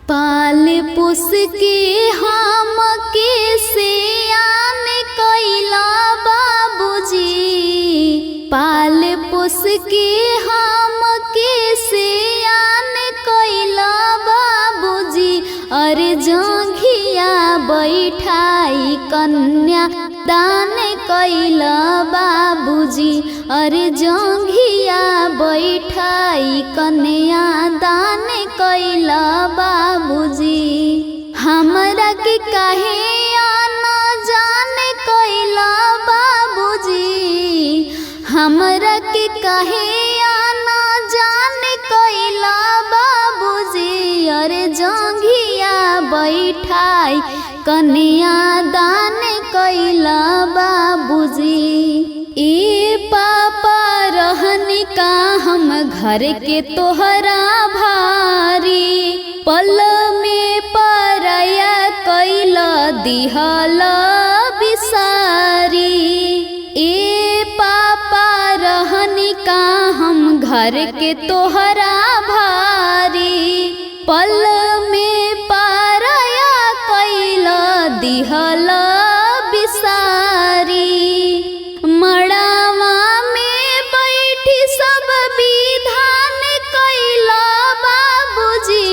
पाल पोस के हम के सियान कइला बाबूजी, पाल पोस के हम के सियान कइला बाबूजी। अरे जंघिया बैठाई कन्या दान कइला बाबूजी, अरे जंघिया बैठाई कन्या दान कइला बाबूजी। हमरा के काहे आना जाने कइला बाबूजी, हमरा के काहे आना जाने कइला बाबूजी। अरे जंघिया बैठाई कन्या दान कइला बाबूजी। ए पापा रहनी का हम घर के तोहरा भारी, पल में परया कइला दिहल बिसारी। ए पापा रहनी का हम घर के तोहरा भारी, पल में परया कइला दिहल बिसारी। मड़ावा में बैठी सब विधान कइला बाबूजी,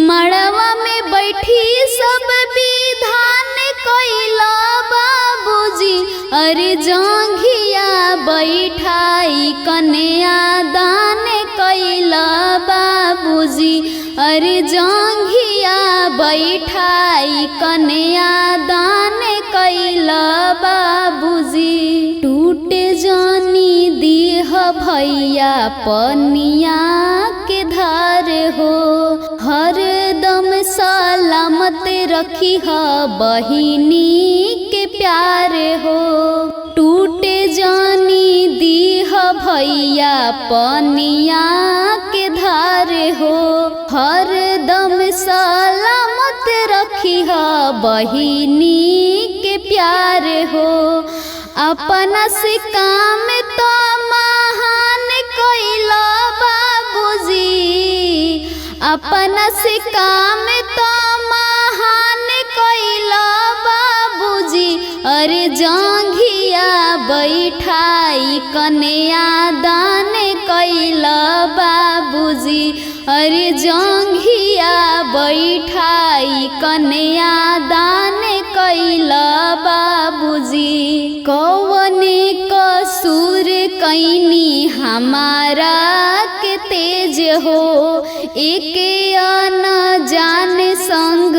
मड़ावा में बैठी सब विधान कइला बाबूजी। अरे जंघिया बैठाई कन्या दान कइला बाबूजी, अरे जंघिया बैठाई कन्या दान कइला बाबूजी। टूटे जानी दीह भैया पनिया के धार हो, हरदम सलामत रखी ह बहिनी के प्यार हो। टूटे जानी दीह भैया पनिया के धार हो, हरदम सलामत रखी ह बहिनी के प्यार हो। अपना से काम तो महान कइला बाबूजी, अपना से काम तो महान कइला बाबूजी। अरे जंघिया बैठाई कन्या दान कइला बाबूजी, अरे जंघिया बैठाई कन्या दान कइला बाबूजी। कौने कसूर कैनी हमारा के तेज हो, एके न जान संग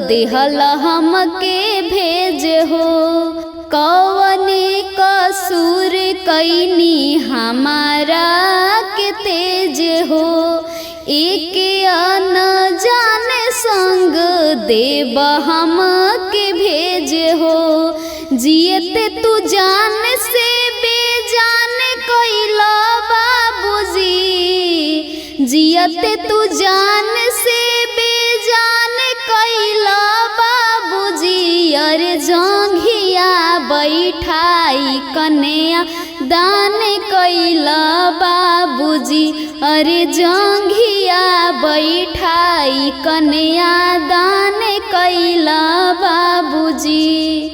देहल हमके भेज हो। कौने कसूर कैनी हमारा के तेज हो, एके न जान संग देव हमके भेज हो। जियते तू जान से बेजान कइला बाबूजी, जियते तू जान से बेजान कइला बाबूजी। अरे जंघिया बैठाई कन्या दान कइला बाबूजी, अरे जंघिया बैठाई कन्या दान कइला बाबूजी।